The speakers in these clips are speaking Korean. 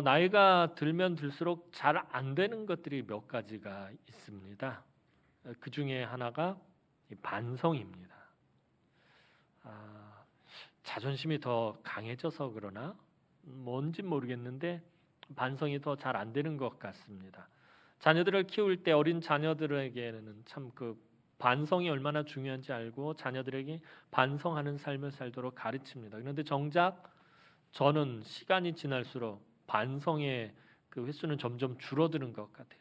나이가 들면 들수록 잘 안 되는 것들이 몇 가지가 있습니다. 그 중에 하나가 이 반성입니다. 자존심이 더 강해져서 그러나 뭔지 모르겠는데 반성이 더 잘 안 되는 것 같습니다. 자녀들을 키울 때 어린 자녀들에게는 참 그 반성이 얼마나 중요한지 알고 자녀들에게 반성하는 삶을 살도록 가르칩니다. 그런데 정작 저는 시간이 지날수록 반성의 그 횟수는 점점 줄어드는 것 같아요.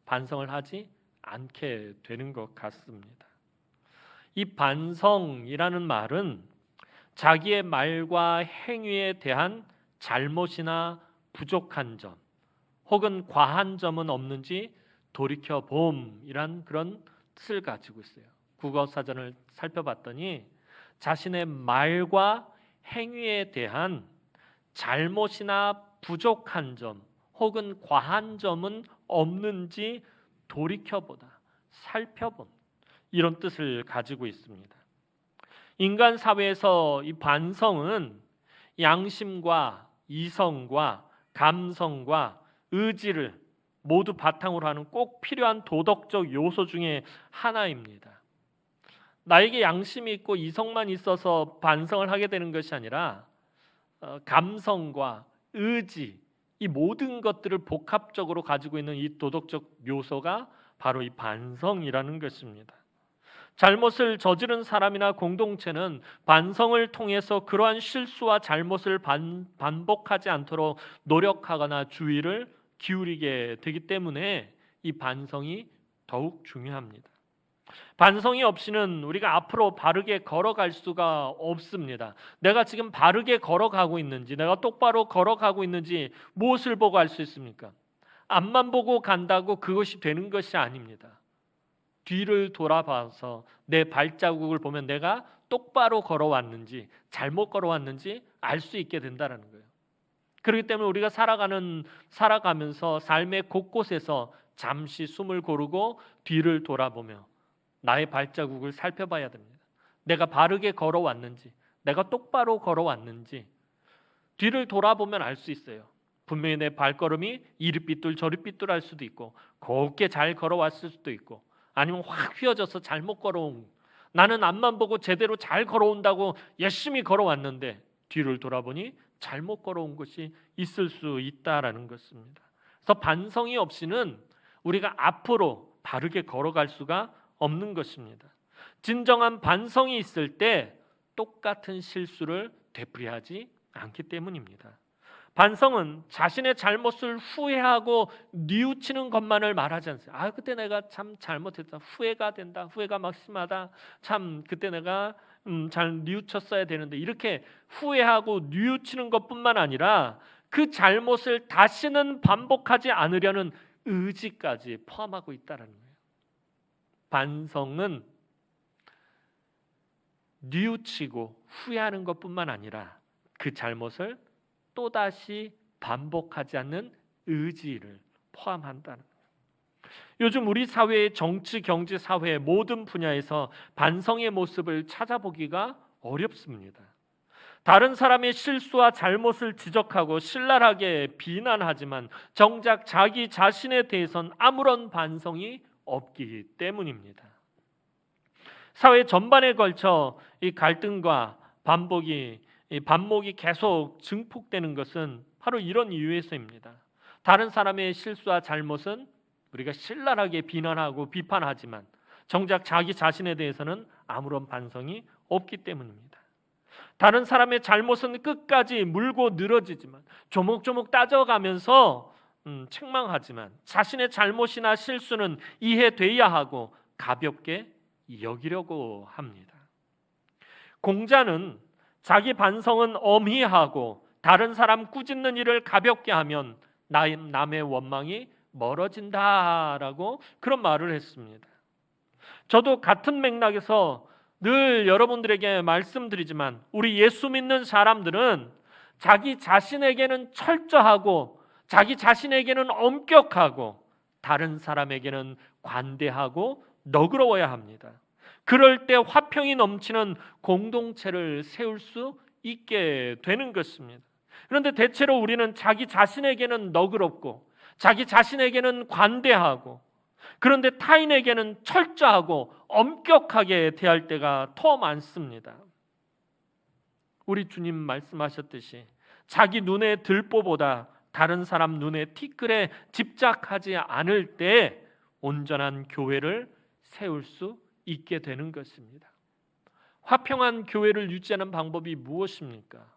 반성을 하지 않게 되는 것 같습니다. 이 반성이라는 말은 자기의 말과 행위에 대한 잘못이나 부족한 점 혹은 과한 점은 없는지 돌이켜봄이란 그런 뜻을 가지고 있어요. 국어사전을 살펴봤더니 자신의 말과 행위에 대한 잘못이나 부족한 점 혹은 과한 점은 없는지 돌이켜보다, 살펴본 이런 뜻을 가지고 있습니다. 인간 사회에서 이 반성은 양심과 이성과 감성과 의지를 모두 바탕으로 하는 꼭 필요한 도덕적 요소 중에 하나입니다. 나에게 양심이 있고 이성만 있어서 반성을 하게 되는 것이 아니라 감성과 의지, 이 모든 것들을 복합적으로 가지고 있는 이 도덕적 요소가 바로 이 반성이라는 것입니다. 잘못을 저지른 사람이나 공동체는 반성을 통해서 그러한 실수와 잘못을 반복하지 않도록 노력하거나 주의를 기울이게 되기 때문에 이 반성이 더욱 중요합니다. 반성이 없이는 우리가 앞으로 바르게 걸어갈 수가 없습니다. 내가 지금 바르게 걸어가고 있는지, 내가 똑바로 걸어가고 있는지 무엇을 보고 알 수 있습니까? 앞만 보고 간다고 그것이 되는 것이 아닙니다. 뒤를 돌아봐서 내 발자국을 보면 내가 똑바로 걸어왔는지 잘못 걸어왔는지 알 수 있게 된다는 거예요. 그렇기 때문에 우리가 살아가면서 삶의 곳곳에서 잠시 숨을 고르고 뒤를 돌아보며 나의 발자국을 살펴봐야 됩니다. 내가 바르게 걸어왔는지, 내가 똑바로 걸어왔는지 뒤를 돌아보면 알 수 있어요. 분명히 내 발걸음이 이리 삐뚤 저리 삐뚤할 수도 있고 곱게 잘 걸어왔을 수도 있고 아니면 확 휘어져서 잘못 걸어온, 나는 앞만 보고 제대로 잘 걸어온다고 열심히 걸어왔는데 뒤를 돌아보니 잘못 걸어온 것이 있을 수 있다라는 것입니다. 그래서 반성이 없이는 우리가 앞으로 바르게 걸어갈 수가 없는 것입니다. 진정한 반성이 있을 때 똑같은 실수를 되풀이하지 않기 때문입니다. 반성은 자신의 잘못을 후회하고 뉘우치는 것만을 말하지 않습니다. 그때 내가 참 잘못했다. 후회가 된다. 후회가 막 심하다. 참 그때 내가 잘 뉘우쳤어야 되는데, 이렇게 후회하고 뉘우치는 것뿐만 아니라 그 잘못을 다시는 반복하지 않으려는 의지까지 포함하고 있다는 거예요. 반성은 뉘우치고 후회하는 것뿐만 아니라 그 잘못을 또다시 반복하지 않는 의지를 포함한다는 거예요. 요즘 우리 사회의 정치, 경제, 사회 모든 분야에서 반성의 모습을 찾아보기가 어렵습니다. 다른 사람의 실수와 잘못을 지적하고 신랄하게 비난하지만 정작 자기 자신에 대해선 아무런 반성이 없기 때문입니다. 사회 전반에 걸쳐 이 갈등과 반목이 계속 증폭되는 것은 바로 이런 이유에서입니다. 다른 사람의 실수와 잘못은 우리가 신랄하게 비난하고 비판하지만 정작 자기 자신에 대해서는 아무런 반성이 없기 때문입니다. 다른 사람의 잘못은 끝까지 물고 늘어지지만 조목조목 따져가면서 책망하지만 자신의 잘못이나 실수는 이해돼야 하고 가볍게 여기려고 합니다. 공자는 자기 반성은 엄히하고 다른 사람 꾸짖는 일을 가볍게 하면 남의 원망이 멀어진다라고 그런 말을 했습니다. 저도 같은 맥락에서 늘 여러분들에게 말씀드리지만 우리 예수 믿는 사람들은 자기 자신에게는 철저하고 자기 자신에게는 엄격하고 다른 사람에게는 관대하고 너그러워야 합니다. 그럴 때 화평이 넘치는 공동체를 세울 수 있게 되는 것입니다. 그런데 대체로 우리는 자기 자신에게는 너그럽고 자기 자신에게는 관대하고 그런데 타인에게는 철저하고 엄격하게 대할 때가 더 많습니다. 우리 주님 말씀하셨듯이 자기 눈에 들보보다 다른 사람 눈에 티끌에 집착하지 않을 때 온전한 교회를 세울 수 있게 되는 것입니다. 화평한 교회를 유지하는 방법이 무엇입니까?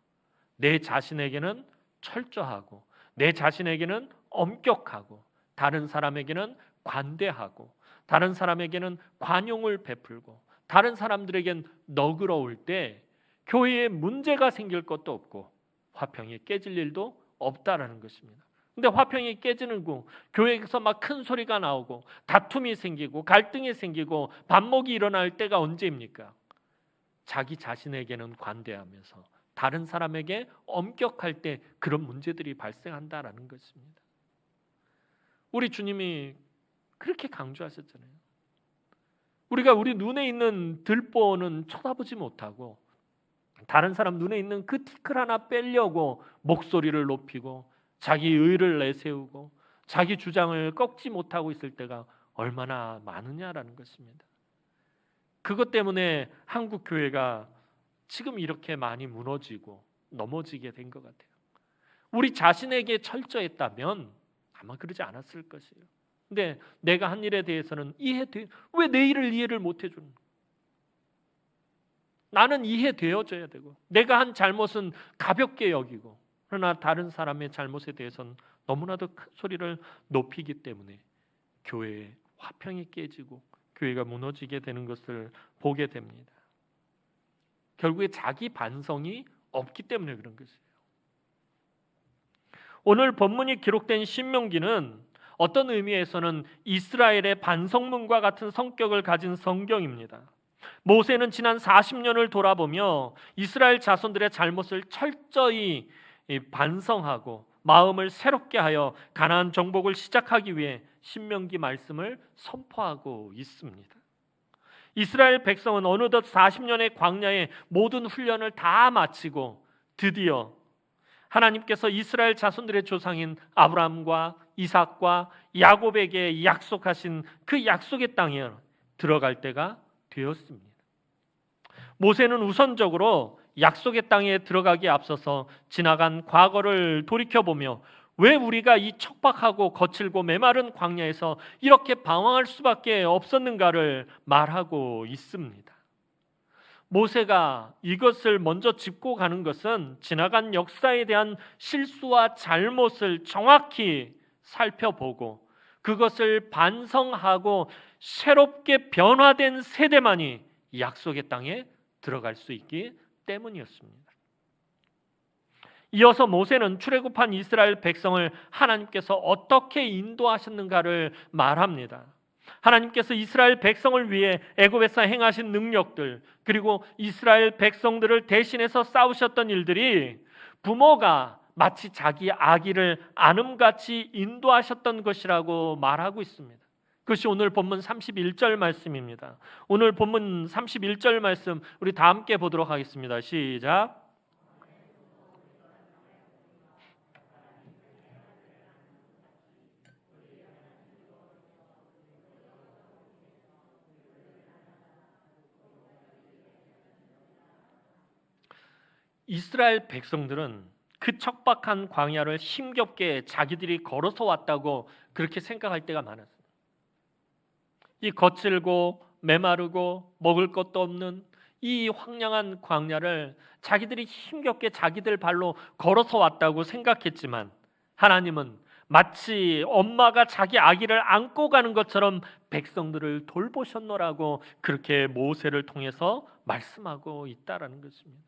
내 자신에게는 철저하고 내 자신에게는 엄격하고 다른 사람에게는 관대하고 다른 사람에게는 관용을 베풀고 다른 사람들에겐 너그러울 때 교회에 문제가 생길 것도 없고 화평이 깨질 일도 없다라는 것입니다. 근데 화평이 깨지는 거 교회에서 막 큰 소리가 나오고 다툼이 생기고 갈등이 생기고 반목이 일어날 때가 언제입니까? 자기 자신에게는 관대하면서 다른 사람에게 엄격할 때 그런 문제들이 발생한다라는 것입니다. 우리 주님이 그렇게 강조하셨잖아요. 우리가 우리 눈에 있는 들보는 쳐다보지 못하고 다른 사람 눈에 있는 그 티끌 하나 빼려고 목소리를 높이고 자기 의를 내세우고 자기 주장을 꺾지 못하고 있을 때가 얼마나 많으냐라는 것입니다. 그것 때문에 한국 교회가 지금 이렇게 많이 무너지고 넘어지게 된 것 같아요. 우리 자신에게 철저했다면 아마 그러지 않았을 것이에요. 근데 내가 한 일에 대해서는 왜 내 일을 이해를 못 해주는 거야? 나는 이해되어져야 되고 내가 한 잘못은 가볍게 여기고 그러나 다른 사람의 잘못에 대해서는 너무나도 큰 소리를 높이기 때문에 교회의 화평이 깨지고 교회가 무너지게 되는 것을 보게 됩니다. 결국에 자기 반성이 없기 때문에 그런 것이에요. 오늘 본문이 기록된 신명기는 어떤 의미에서는 이스라엘의 반성문과 같은 성격을 가진 성경입니다. 모세는 지난 40년을 돌아보며 이스라엘 자손들의 잘못을 철저히 반성하고 마음을 새롭게 하여 가나안 정복을 시작하기 위해 신명기 말씀을 선포하고 있습니다. 이스라엘 백성은 어느덧 40년의 광야의 모든 훈련을 다 마치고 드디어 하나님께서 이스라엘 자손들의 조상인 아브라함과 이삭과 야곱에게 약속하신 그 약속의 땅에 들어갈 때가 되었습니다. 모세는 우선적으로 약속의 땅에 들어가기에 앞서서 지나간 과거를 돌이켜보며 왜 우리가 이 척박하고 거칠고 메마른 광야에서 이렇게 방황할 수밖에 없었는가를 말하고 있습니다. 모세가 이것을 먼저 짚고 가는 것은 지나간 역사에 대한 실수와 잘못을 정확히 살펴보고 그것을 반성하고 새롭게 변화된 세대만이 약속의 땅에 들어갈 수 있기 때문이었습니다. 이어서 모세는 출애굽한 이스라엘 백성을 하나님께서 어떻게 인도하셨는가를 말합니다. 하나님께서 이스라엘 백성을 위해 애굽에서 행하신 능력들 그리고 이스라엘 백성들을 대신해서 싸우셨던 일들이 부모가 마치 자기 아기를 아름같이 인도하셨던 것이라고 말하고 있습니다. 그것이 오늘 본문 31절 말씀입니다. 오늘 본문 31절 말씀 우리 다 함께 보도록 하겠습니다. 시작. 이스라엘 백성들은 그 척박한 광야를 힘겹게 자기들이 걸어서 왔다고 그렇게 생각할 때가 많았어요. 이 거칠고 메마르고 먹을 것도 없는 이 황량한 광야를 자기들이 힘겹게 자기들 발로 걸어서 왔다고 생각했지만 하나님은 마치 엄마가 자기 아기를 안고 가는 것처럼 백성들을 돌보셨노라고 그렇게 모세를 통해서 말씀하고 있다라는 것입니다.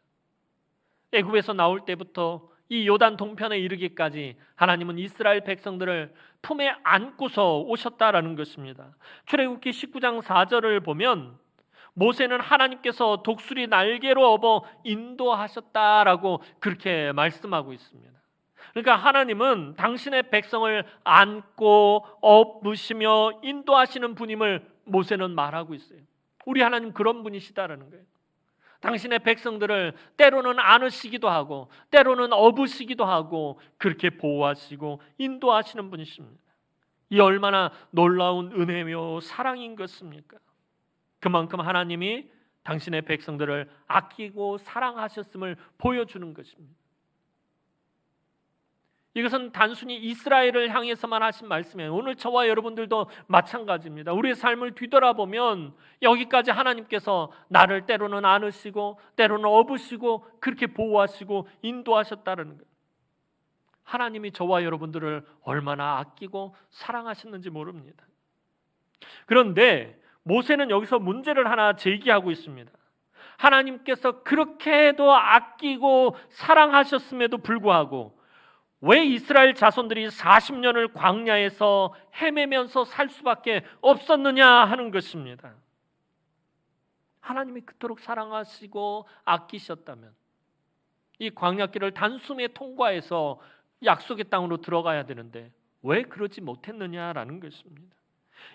애굽에서 나올 때부터 이 요단 동편에 이르기까지 하나님은 이스라엘 백성들을 품에 안고서 오셨다라는 것입니다. 출애굽기 19장 4절을 보면 모세는 하나님께서 독수리 날개로 업어 인도하셨다라고 그렇게 말씀하고 있습니다. 그러니까 하나님은 당신의 백성을 안고 업으시며 인도하시는 분임을 모세는 말하고 있어요. 우리 하나님 그런 분이시다라는 거예요. 당신의 백성들을 때로는 안으시기도 하고 때로는 업으시기도 하고 그렇게 보호하시고 인도하시는 분이십니다. 이 얼마나 놀라운 은혜며 사랑인 것입니까? 그만큼 하나님이 당신의 백성들을 아끼고 사랑하셨음을 보여주는 것입니다. 이것은 단순히 이스라엘을 향해서만 하신 말씀이에요. 오늘 저와 여러분들도 마찬가지입니다. 우리의 삶을 뒤돌아보면 여기까지 하나님께서 나를 때로는 안으시고 때로는 업으시고 그렇게 보호하시고 인도하셨다는 거예요. 하나님이 저와 여러분들을 얼마나 아끼고 사랑하셨는지 모릅니다. 그런데 모세는 여기서 문제를 하나 제기하고 있습니다. 하나님께서 그렇게도 아끼고 사랑하셨음에도 불구하고 왜 이스라엘 자손들이 40년을 광야에서 헤매면서 살 수밖에 없었느냐 하는 것입니다. 하나님이 그토록 사랑하시고 아끼셨다면 이 광야길을 단숨에 통과해서 약속의 땅으로 들어가야 되는데 왜 그러지 못했느냐라는 것입니다.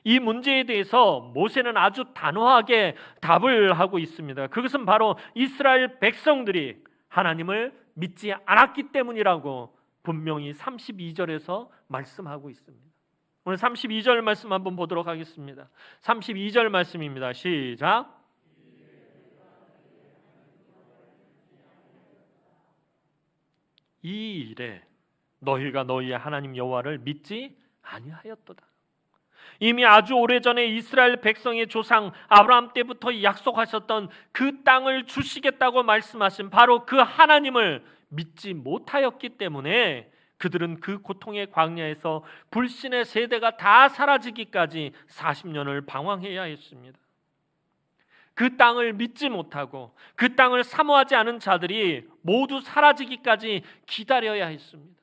이 문제에 대해서 모세는 아주 단호하게 답을 하고 있습니다. 그것은 바로 이스라엘 백성들이 하나님을 믿지 않았기 때문이라고 분명히 32절에서 말씀하고 있습니다. 오늘 32절 말씀 한번 보도록 하겠습니다. 32절 말씀입니다. 시작. 이 일에 너희가 너희의 하나님 여호와를 믿지 아니하였도다. 이미 아주 오래전에 이스라엘 백성의 조상 아브라함 때부터 약속하셨던 그 땅을 주시겠다고 말씀하신 바로 그 하나님을 믿지 못하였기 때문에 그들은 그 고통의 광야에서 불신의 세대가 다 사라지기까지 40년을 방황해야 했습니다. 그 땅을 믿지 못하고 그 땅을 사모하지 않은 자들이 모두 사라지기까지 기다려야 했습니다.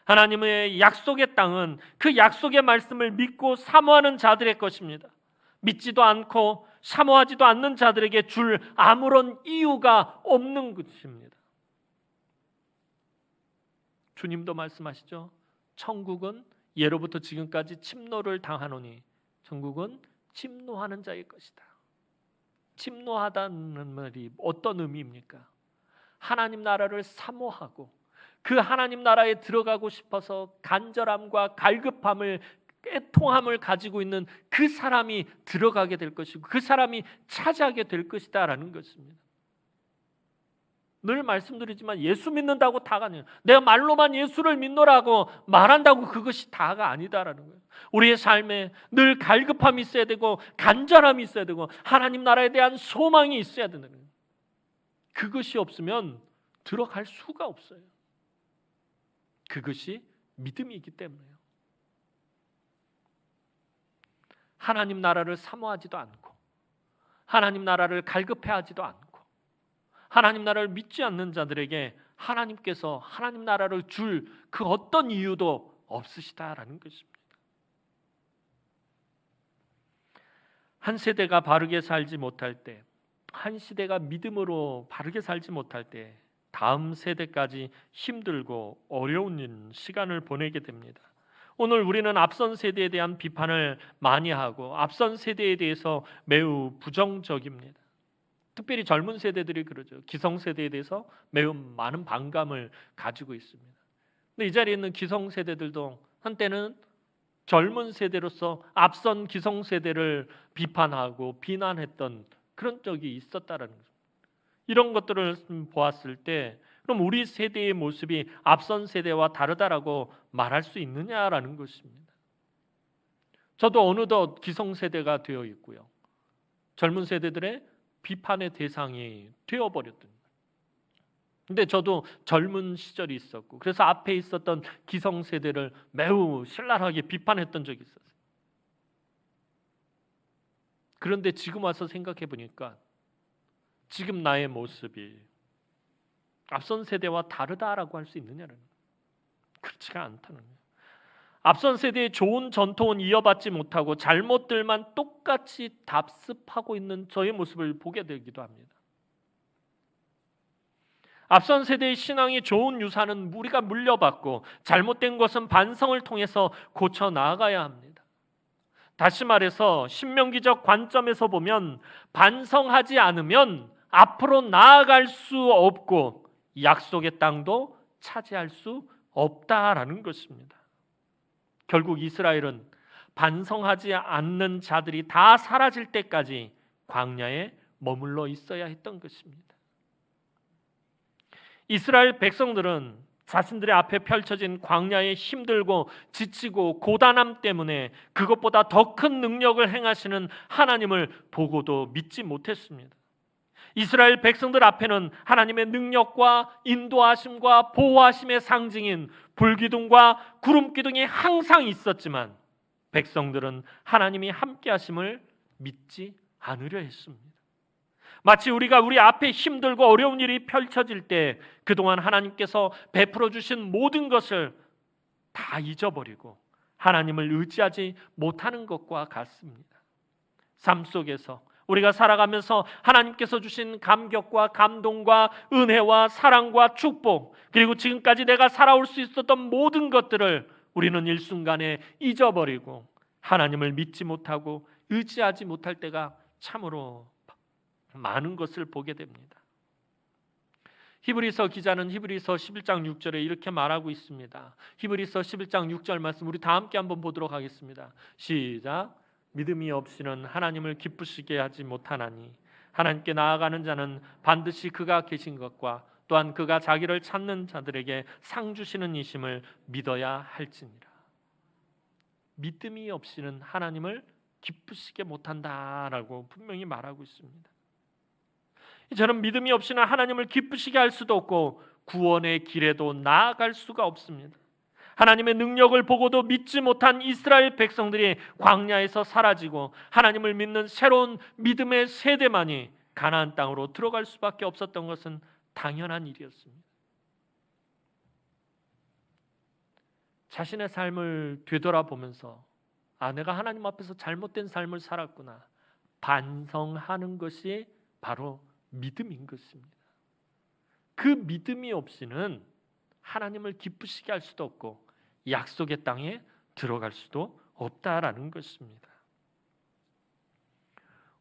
하나님의 약속의 땅은 그 약속의 말씀을 믿고 사모하는 자들의 것입니다. 믿지도 않고 사모하지도 않는 자들에게 줄 아무런 이유가 없는 것입니다. 주님도 말씀하시죠. 천국은 예로부터 지금까지 침노를 당하노니 천국은 침노하는 자의 것이다. 침노하다는 말이 어떤 의미입니까? 하나님 나라를 사모하고 그 하나님 나라에 들어가고 싶어서 간절함과 갈급함을 애통함을 가지고 있는 그 사람이 들어가게 될 것이고 그 사람이 차지하게 될 것이다 라는 것입니다. 늘 말씀드리지만 예수 믿는다고 다가 아니에요. 내가 말로만 예수를 믿노라고 말한다고 그것이 다가 아니다라는 거예요. 우리의 삶에 늘 갈급함이 있어야 되고 간절함이 있어야 되고 하나님 나라에 대한 소망이 있어야 되는 거예요. 그것이 없으면 들어갈 수가 없어요. 그것이 믿음이기 때문에요. 하나님 나라를 사모하지도 않고 하나님 나라를 갈급해하지도 않고 하나님 나라를 믿지 않는 자들에게 하나님께서 하나님 나라를 줄 그 어떤 이유도 없으시다라는 것입니다. 한 세대가 바르게 살지 못할 때, 한 시대가 믿음으로 바르게 살지 못할 때 다음 세대까지 힘들고 어려운 시간을 보내게 됩니다. 오늘 우리는 앞선 세대에 대한 비판을 많이 하고 앞선 세대에 대해서 매우 부정적입니다. 특별히 젊은 세대들이 그러죠. 기성세대에 대해서 매우 많은 반감을 가지고 있습니다. 근데 이 자리에 있는 기성세대들도 한때는 젊은 세대로서 앞선 기성세대를 비판하고 비난했던 그런 적이 있었다라는 거죠. 이런 것들을 보았을 때 그럼 우리 세대의 모습이 앞선 세대와 다르다라고 말할 수 있느냐라는 것입니다. 저도 어느덧 기성세대가 되어 있고요. 젊은 세대들의 비판의 대상이 되어버렸던 거예요. 근데 저도 젊은 시절이 있었고 그래서 앞에 있었던 기성세대를 매우 신랄하게 비판했던 적이 있었어요. 그런데 지금 와서 생각해 보니까 지금 나의 모습이 앞선 세대와 다르다라고 할 수 있느냐는 그렇지가 않다는 거예요. 앞선 세대의 좋은 전통은 이어받지 못하고 잘못들만 똑같이 답습하고 있는 저의 모습을 보게 되기도 합니다. 앞선 세대의 신앙이 좋은 유산은 우리가 물려받고 잘못된 것은 반성을 통해서 고쳐 나아가야 합니다. 다시 말해서 신명기적 관점에서 보면 반성하지 않으면 앞으로 나아갈 수 없고 약속의 땅도 차지할 수 없다라는 것입니다. 결국 이스라엘은 반성하지 않는 자들이 다 사라질 때까지 광야에 머물러 있어야 했던 것입니다. 이스라엘 백성들은 자신들의 앞에 펼쳐진 광야의 힘들고 지치고 고단함 때문에 그것보다 더 큰 능력을 행하시는 하나님을 보고도 믿지 못했습니다. 이스라엘 백성들 앞에는 하나님의 능력과 인도하심과 보호하심의 상징인 불기둥과 구름기둥이 항상 있었지만 백성들은 하나님이 함께 하심을 믿지 않으려 했습니다. 마치 우리가 우리 앞에 힘들고 어려운 일이 펼쳐질 때 그동안 하나님께서 베풀어 주신 모든 것을 다 잊어버리고 하나님을 의지하지 못하는 것과 같습니다. 삶 속에서 우리가 살아가면서 하나님께서 주신 감격과 감동과 은혜와 사랑과 축복, 그리고 지금까지 내가 살아올 수 있었던 모든 것들을 우리는 일순간에 잊어버리고 하나님을 믿지 못하고 의지하지 못할 때가 참으로 많은 것을 보게 됩니다. 히브리서 기자는 히브리서 11장 6절에 이렇게 말하고 있습니다. 히브리서 11장 6절 말씀 우리 다 함께 한번 보도록 하겠습니다. 시작. 믿음이 없이는 하나님을 기쁘시게 하지 못하나니 하나님께 나아가는 자는 반드시 그가 계신 것과 또한 그가 자기를 찾는 자들에게 상 주시는 이심을 믿어야 할지니라. 믿음이 없이는 하나님을 기쁘시게 못한다라고 분명히 말하고 있습니다. 저는 믿음이 없이는 하나님을 기쁘시게 할 수도 없고 구원의 길에도 나아갈 수가 없습니다. 하나님의 능력을 보고도 믿지 못한 이스라엘 백성들이 광야에서 사라지고 하나님을 믿는 새로운 믿음의 세대만이 가나안 땅으로 들어갈 수밖에 없었던 것은 당연한 일이었습니다. 자신의 삶을 되돌아보면서 내가 하나님 앞에서 잘못된 삶을 살았구나 반성하는 것이 바로 믿음인 것입니다. 그 믿음이 없이는 하나님을 기쁘시게 할 수도 없고 약속의 땅에 들어갈 수도 없다라는 것입니다.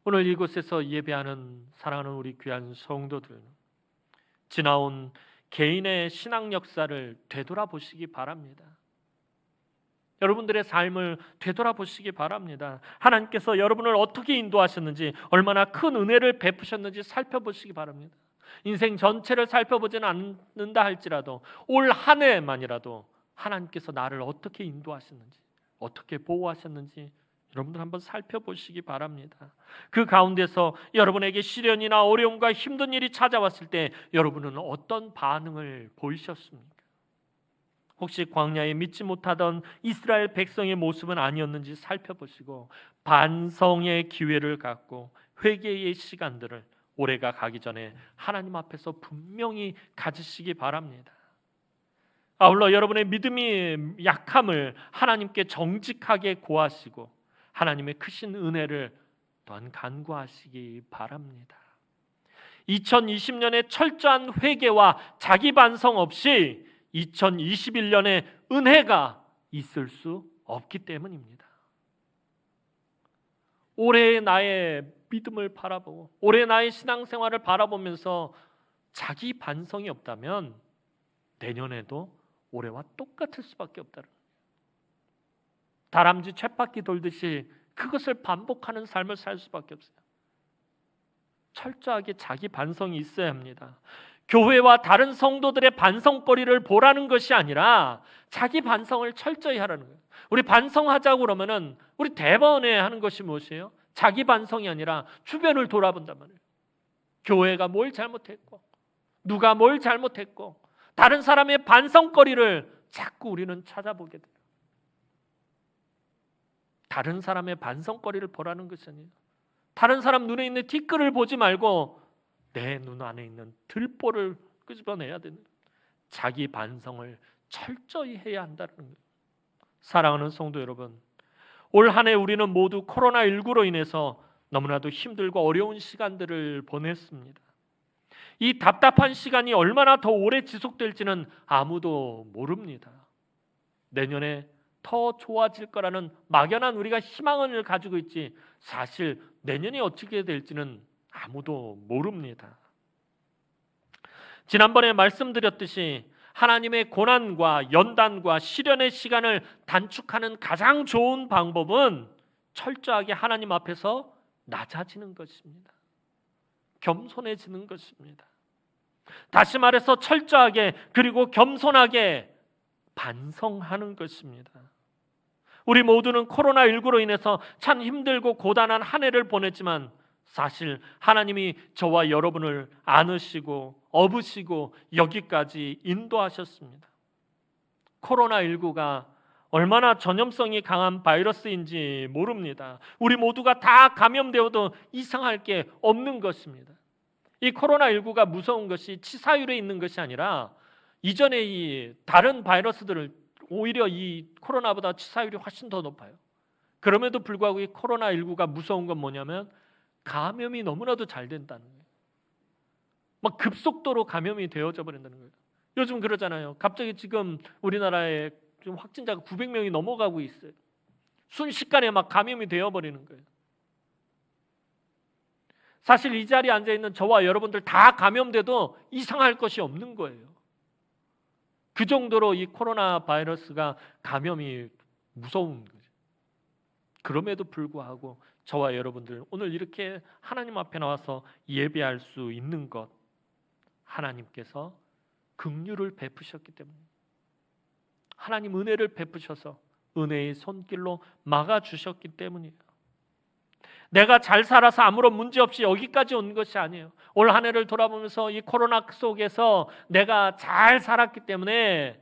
오늘 이곳에서 예배하는 사랑하는 우리 귀한 성도들, 지나온 개인의 신앙 역사를 되돌아보시기 바랍니다. 여러분들의 삶을 되돌아보시기 바랍니다. 하나님께서 여러분을 어떻게 인도하셨는지, 얼마나 큰 은혜를 베푸셨는지 살펴보시기 바랍니다. 인생 전체를 살펴보지는 않는다 할지라도 올 한 해만이라도 하나님께서 나를 어떻게 인도하셨는지, 어떻게 보호하셨는지 여러분들 한번 살펴보시기 바랍니다. 그 가운데서 여러분에게 시련이나 어려움과 힘든 일이 찾아왔을 때 여러분은 어떤 반응을 보이셨습니까? 혹시 광야에 믿지 못하던 이스라엘 백성의 모습은 아니었는지 살펴보시고 반성의 기회를 갖고 회개의 시간들을 올해가 가기 전에 하나님 앞에서 분명히 가지시기 바랍니다. 아울러 여러분의 믿음이 약함을 하나님께 정직하게 고하시고 하나님의 크신 은혜를 또한 간구하시기 바랍니다. 2020년에 철저한 회개와 자기 반성 없이 2021년에 은혜가 있을 수 없기 때문입니다. 올해의 나의 믿음을 바라보고 올해 나의 신앙생활을 바라보면서 자기 반성이 없다면 내년에도 올해와 똑같을 수밖에 없다는 거예요. 다람쥐 쳇바퀴 돌듯이 그것을 반복하는 삶을 살 수밖에 없어요. 철저하게 자기 반성이 있어야 합니다. 교회와 다른 성도들의 반성거리를 보라는 것이 아니라 자기 반성을 철저히 하라는 거예요. 우리 반성하자고 그러면은 우리 대번에 하는 것이 무엇이에요? 자기 반성이 아니라 주변을 돌아본단 말이에요. 교회가 뭘 잘못했고 누가 뭘 잘못했고 다른 사람의 반성거리를 자꾸 우리는 찾아보게 돼요. 다른 사람의 반성거리를 보라는 것이 아니에요. 다른 사람 눈에 있는 티끌을 보지 말고 내 눈 안에 있는 들보를 끄집어내야 되는, 자기 반성을 철저히 해야 한다는 거예요. 사랑하는 성도 여러분, 올 한 해 우리는 모두 코로나19로 인해서 너무나도 힘들고 어려운 시간들을 보냈습니다. 이 답답한 시간이 얼마나 더 오래 지속될지는 아무도 모릅니다. 내년에 더 좋아질 거라는 막연한 우리가 희망을 가지고 있지 사실 내년이 어떻게 될지는 아무도 모릅니다. 지난번에 말씀드렸듯이 하나님의 고난과 연단과 시련의 시간을 단축하는 가장 좋은 방법은 철저하게 하나님 앞에서 낮아지는 것입니다. 겸손해지는 것입니다. 다시 말해서 철저하게 그리고 겸손하게 반성하는 것입니다. 우리 모두는 코로나19로 인해서 참 힘들고 고단한 한 해를 보냈지만 사실 하나님이 저와 여러분을 안으시고 업으시고 여기까지 인도하셨습니다. 코로나19가 얼마나 전염성이 강한 바이러스인지 모릅니다. 우리 모두가 다 감염되어도 이상할 게 없는 것입니다. 이 코로나19가 무서운 것이 치사율에 있는 것이 아니라 이전에 이 다른 바이러스들을 오히려 이 코로나보다 치사율이 훨씬 더 높아요. 그럼에도 불구하고 이 코로나19가 무서운 건 뭐냐면 감염이 너무나도 잘 된다는 거예요. 막 급속도로 감염이 되어져 버린다는 거예요. 요즘 그러잖아요. 갑자기 지금 우리나라에 좀 확진자가 900명이 넘어가고 있어요. 순식간에 막 감염이 되어 버리는 거예요. 사실 이 자리에 앉아 있는 저와 여러분들 다 감염돼도 이상할 것이 없는 거예요. 그 정도로 이 코로나 바이러스가 감염이 무서운 거죠. 그럼에도 불구하고 저와 여러분들 오늘 이렇게 하나님 앞에 나와서 예배할 수 있는 것, 하나님께서 긍휼을 베푸셨기 때문에, 하나님 은혜를 베푸셔서 은혜의 손길로 막아주셨기 때문이에요. 내가 잘 살아서 아무런 문제 없이 여기까지 온 것이 아니에요. 올 한 해를 돌아보면서 이 코로나 속에서 내가 잘 살았기 때문에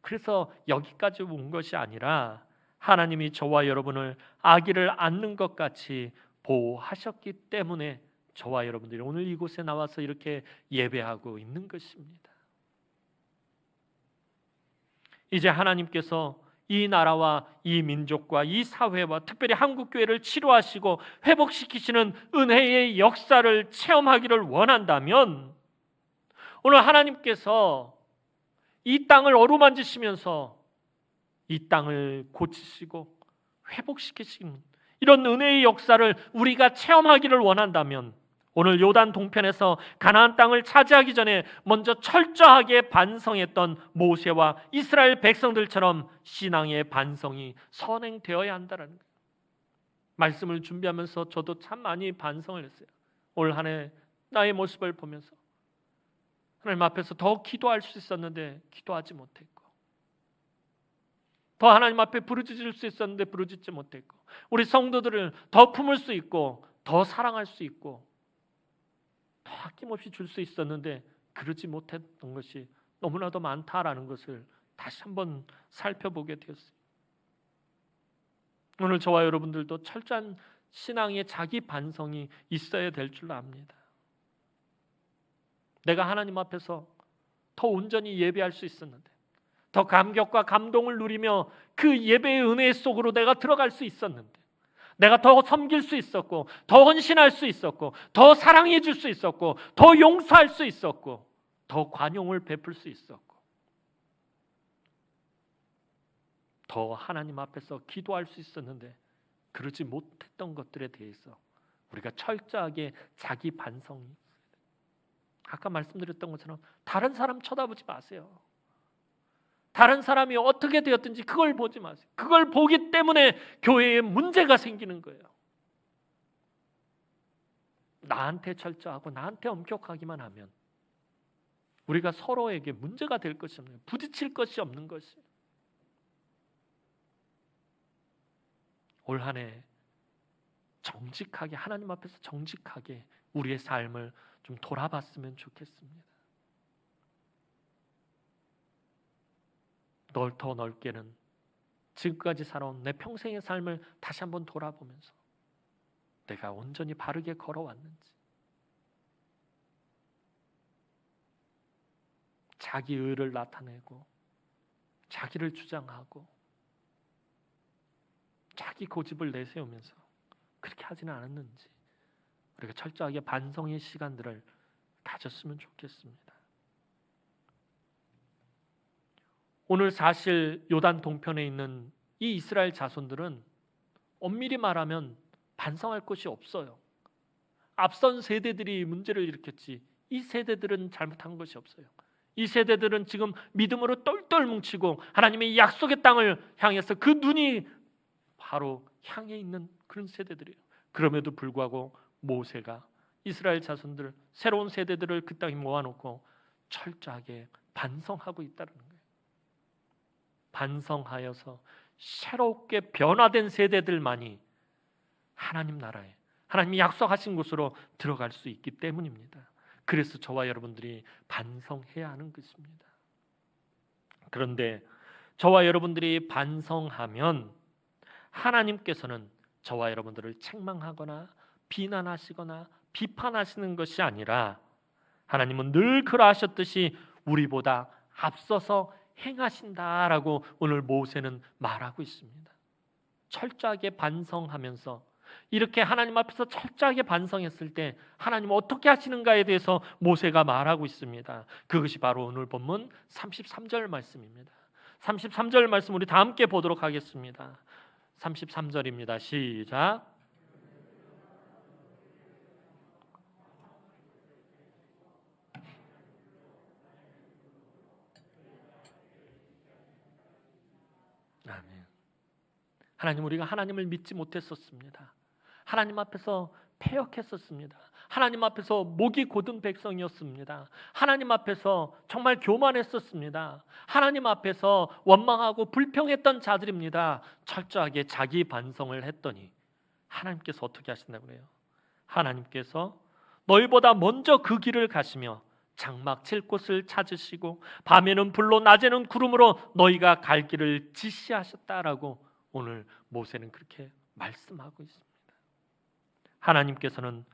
그래서 여기까지 온 것이 아니라 하나님이 저와 여러분을 아기를 안는 것 같이 보호하셨기 때문에 저와 여러분들이 오늘 이곳에 나와서 이렇게 예배하고 있는 것입니다. 이제 하나님께서 이 나라와 이 민족과 이 사회와 특별히 한국교회를 치료하시고 회복시키시는 은혜의 역사를 체험하기를 원한다면 오늘 하나님께서 이 땅을 어루만지시면서 이 땅을 고치시고 회복시키시는 이런 은혜의 역사를 우리가 체험하기를 원한다면 오늘 요단 동편에서 가나안 땅을 차지하기 전에 먼저 철저하게 반성했던 모세와 이스라엘 백성들처럼 신앙의 반성이 선행되어야 한다는 거예요. 말씀을 준비하면서 저도 참 많이 반성을 했어요. 올 한 해 나의 모습을 보면서 하나님 앞에서 더 기도할 수 있었는데 기도하지 못했고, 더 하나님 앞에 부르짖을 수 있었는데 부르짖지 못했고, 우리 성도들을 더 품을 수 있고 더 사랑할 수 있고 더 아낌없이 줄 수 있었는데 그러지 못했던 것이 너무나도 많다라는 것을 다시 한번 살펴보게 되었어요. 오늘 저와 여러분들도 철저한 신앙의 자기 반성이 있어야 될 줄 압니다. 내가 하나님 앞에서 더 온전히 예배할 수 있었는데, 더 감격과 감동을 누리며 그 예배의 은혜 속으로 내가 들어갈 수 있었는데, 내가 더 섬길 수 있었고, 더 헌신할 수 있었고, 더 사랑해 줄 수 있었고, 더 용서할 수 있었고, 더 관용을 베풀 수 있었고, 더 하나님 앞에서 기도할 수 있었는데 그러지 못했던 것들에 대해서 우리가 철저하게 자기 반성이, 아까 말씀드렸던 것처럼 다른 사람 쳐다보지 마세요. 다른 사람이 어떻게 되었든지 그걸 보지 마세요. 그걸 보기 때문에 교회에 문제가 생기는 거예요. 나한테 철저하고 나한테 엄격하기만 하면 우리가 서로에게 문제가 될 것이 없는, 부딪힐 것이 없는 것이. 올 한 해 정직하게 하나님 앞에서 정직하게 우리의 삶을 좀 돌아봤으면 좋겠습니다. 더 넓게는 지금까지 살아온 내 평생의 삶을 다시 한번 돌아보면서 내가 온전히 바르게 걸어왔는지, 자기 의를 나타내고 자기를 주장하고 자기 고집을 내세우면서 그렇게 하지는 않았는지 우리가 철저하게 반성의 시간들을 가졌으면 좋겠습니다. 오늘 사실 요단 동편에 있는 이 이스라엘 자손들은 엄밀히 말하면 반성할 것이 없어요. 앞선 세대들이 문제를 일으켰지 이 세대들은 잘못한 것이 없어요. 이 세대들은 지금 믿음으로 똘똘 뭉치고 하나님의 약속의 땅을 향해서 그 눈이 바로 향해 있는 그런 세대들이에요. 그럼에도 불구하고 모세가 이스라엘 자손들 새로운 세대들을 그 땅에 모아놓고 철저하게 반성하고 있다는 거예요. 반성하여서 새롭게 변화된 세대들만이 하나님 나라에 하나님이 약속하신 곳으로 들어갈 수 있기 때문입니다. 그래서 저와 여러분들이 반성해야 하는 것입니다. 그런데 저와 여러분들이 반성하면 하나님께서는 저와 여러분들을 책망하거나 비난하시거나 비판하시는 것이 아니라 하나님은 늘 그러하셨듯이 우리보다 앞서서 행하신다라고 오늘 모세는 말하고 있습니다. 철저하게 반성하면서 이렇게 하나님 앞에서 철저하게 반성했을 때 하나님은 어떻게 하시는가에 대해서 모세가 말하고 있습니다. 그것이 바로 오늘 본문 33절 말씀입니다. 33절 말씀 우리 다 함께 보도록 하겠습니다. 33절입니다. 시작. 아멘. 하나님, 우리가 하나님을 믿지 못했었습니다. 하나님 앞에서 패역했었습니다. 하나님 앞에서 목이 곧은 백성이었습니다. 하나님 앞에서 정말 교만했었습니다. 하나님 앞에서 원망하고 불평했던 자들입니다. 철저하게 자기 반성을 했더니 하나님께서 어떻게 하신다고 그래요? 하나님께서 너희보다 먼저 그 길을 가시며 장막 칠 곳을 찾으시고 밤에는 불로 낮에는 구름으로 너희가 갈 길을 지시하셨다라고 오늘 모세는 그렇게 말씀하고 있습니다. 하나님께서는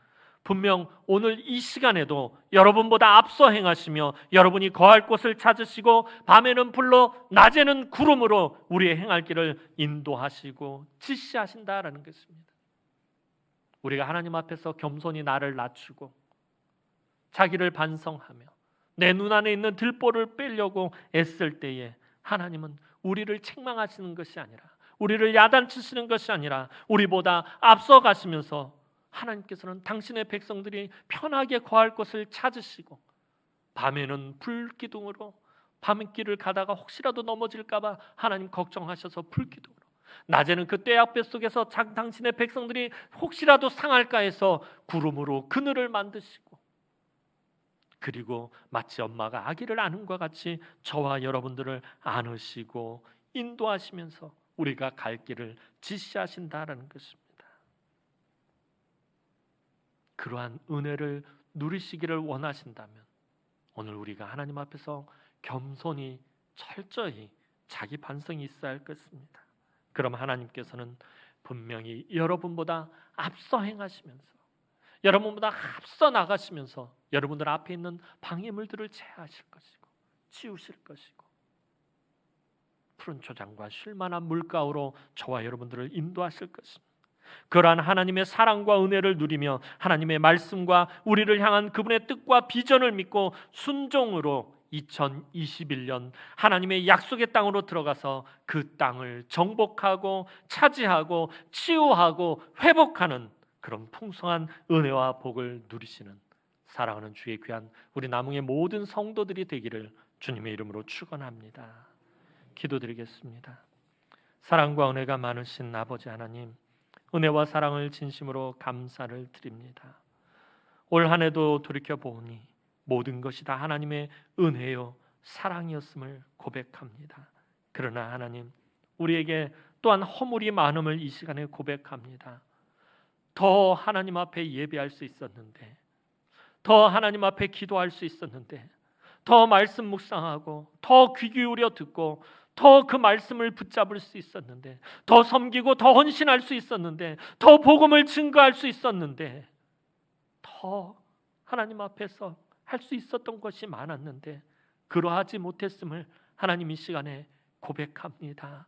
분명 오늘 이 시간에도 여러분보다 앞서 행하시며 여러분이 거할 곳을 찾으시고 밤에는 불로 낮에는 구름으로 우리의 행할 길을 인도하시고 지시하신다라는 것입니다. 우리가 하나님 앞에서 겸손히 나를 낮추고 자기를 반성하며 내 눈 안에 있는 들보를 빼려고 애쓸 때에 하나님은 우리를 책망하시는 것이 아니라 우리를 야단치시는 것이 아니라 우리보다 앞서 가시면서 하나님께서는 당신의 백성들이 편하게 거할 곳을 찾으시고 밤에는 불기둥으로 밤길을 가다가 혹시라도 넘어질까 봐 하나님 걱정하셔서 불기둥으로 낮에는 그 떼약볕 속에서 당신의 백성들이 혹시라도 상할까 해서 구름으로 그늘을 만드시고 그리고 마치 엄마가 아기를 안음과 같이 저와 여러분들을 안으시고 인도하시면서 우리가 갈 길을 지시하신다라는 것입니다. 그러한 은혜를 누리시기를 원하신다면 오늘 우리가 하나님 앞에서 겸손히 철저히 자기 반성이 있어야 할 것입니다. 그럼 하나님께서는 분명히 여러분보다 앞서 행하시면서 여러분보다 앞서 나가시면서 여러분들 앞에 있는 방해물들을 제하실 것이고 치우실 것이고 푸른 초장과 쉴만한 물가로 저와 여러분들을 인도하실 것입니다. 그러한 하나님의 사랑과 은혜를 누리며 하나님의 말씀과 우리를 향한 그분의 뜻과 비전을 믿고 순종으로 2021년 하나님의 약속의 땅으로 들어가서 그 땅을 정복하고 차지하고 치유하고 회복하는 그런 풍성한 은혜와 복을 누리시는 사랑하는 주의 귀한 우리 남흥의 모든 성도들이 되기를 주님의 이름으로 축원합니다. 기도드리겠습니다. 사랑과 은혜가 많으신 아버지 하나님, 은혜와 사랑을 진심으로 감사를 드립니다. 올 한 해도 돌이켜보니 모든 것이 다 하나님의 은혜요 사랑이었음을 고백합니다. 그러나 하나님, 우리에게 또한 허물이 많음을 이 시간에 고백합니다. 더 하나님 앞에 예배할 수 있었는데, 더 하나님 앞에 기도할 수 있었는데, 더 말씀 묵상하고 더 귀 기울여 듣고 더 그 말씀을 붙잡을 수 있었는데, 더 섬기고 더 헌신할 수 있었는데, 더 복음을 증거할 수 있었는데, 더 하나님 앞에서 할 수 있었던 것이 많았는데 그러하지 못했음을 하나님 이 시간에 고백합니다.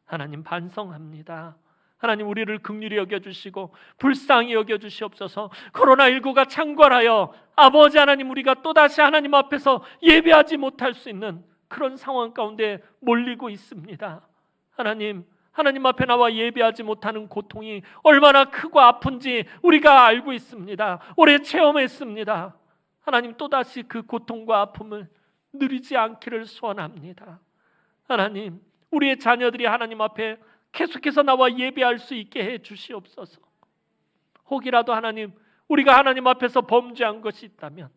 하나님 반성합니다. 하나님 우리를 긍휼히 여겨주시고 불쌍히 여겨주시옵소서. 코로나19가 창궐하여 아버지 하나님 우리가 또다시 하나님 앞에서 예배하지 못할 수 있는 그런 상황 가운데 몰리고 있습니다. 하나님 하나님 앞에 나와 예배하지 못하는 고통이 얼마나 크고 아픈지 우리가 알고 있습니다. 오래 체험했습니다. 하나님, 또다시 그 고통과 아픔을 누리지 않기를 소원합니다. 하나님, 우리의 자녀들이 하나님 앞에 계속해서 나와 예배할 수 있게 해 주시옵소서. 혹이라도 하나님, 우리가 하나님 앞에서 범죄한 것이 있다면,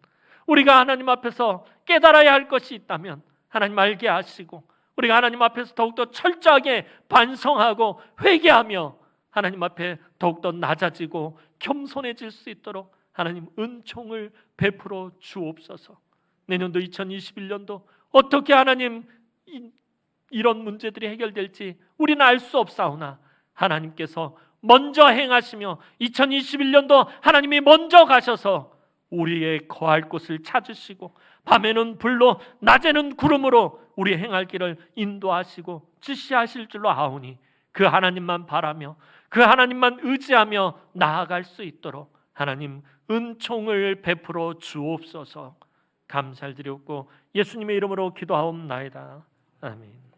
우리가 하나님 앞에서 깨달아야 할 것이 있다면 하나님 알게 하시고, 우리가 하나님 앞에서 더욱더 철저하게 반성하고 회개하며 하나님 앞에 더욱더 낮아지고 겸손해질 수 있도록 하나님 은총을 베풀어 주옵소서. 내년도 2021년도 어떻게 하나님 이런 문제들이 해결될지 우리는 알 수 없사오나 하나님께서 먼저 행하시며 2021년도 하나님이 먼저 가셔서 우리의 거할 곳을 찾으시고 밤에는 불로 낮에는 구름으로 우리 행할 길을 인도하시고 지시하실 줄로 아오니 그 하나님만 바라며 그 하나님만 의지하며 나아갈 수 있도록 하나님 은총을 베풀어 주옵소서. 감사를 드렸고 예수님의 이름으로 기도하옵나이다. 아멘.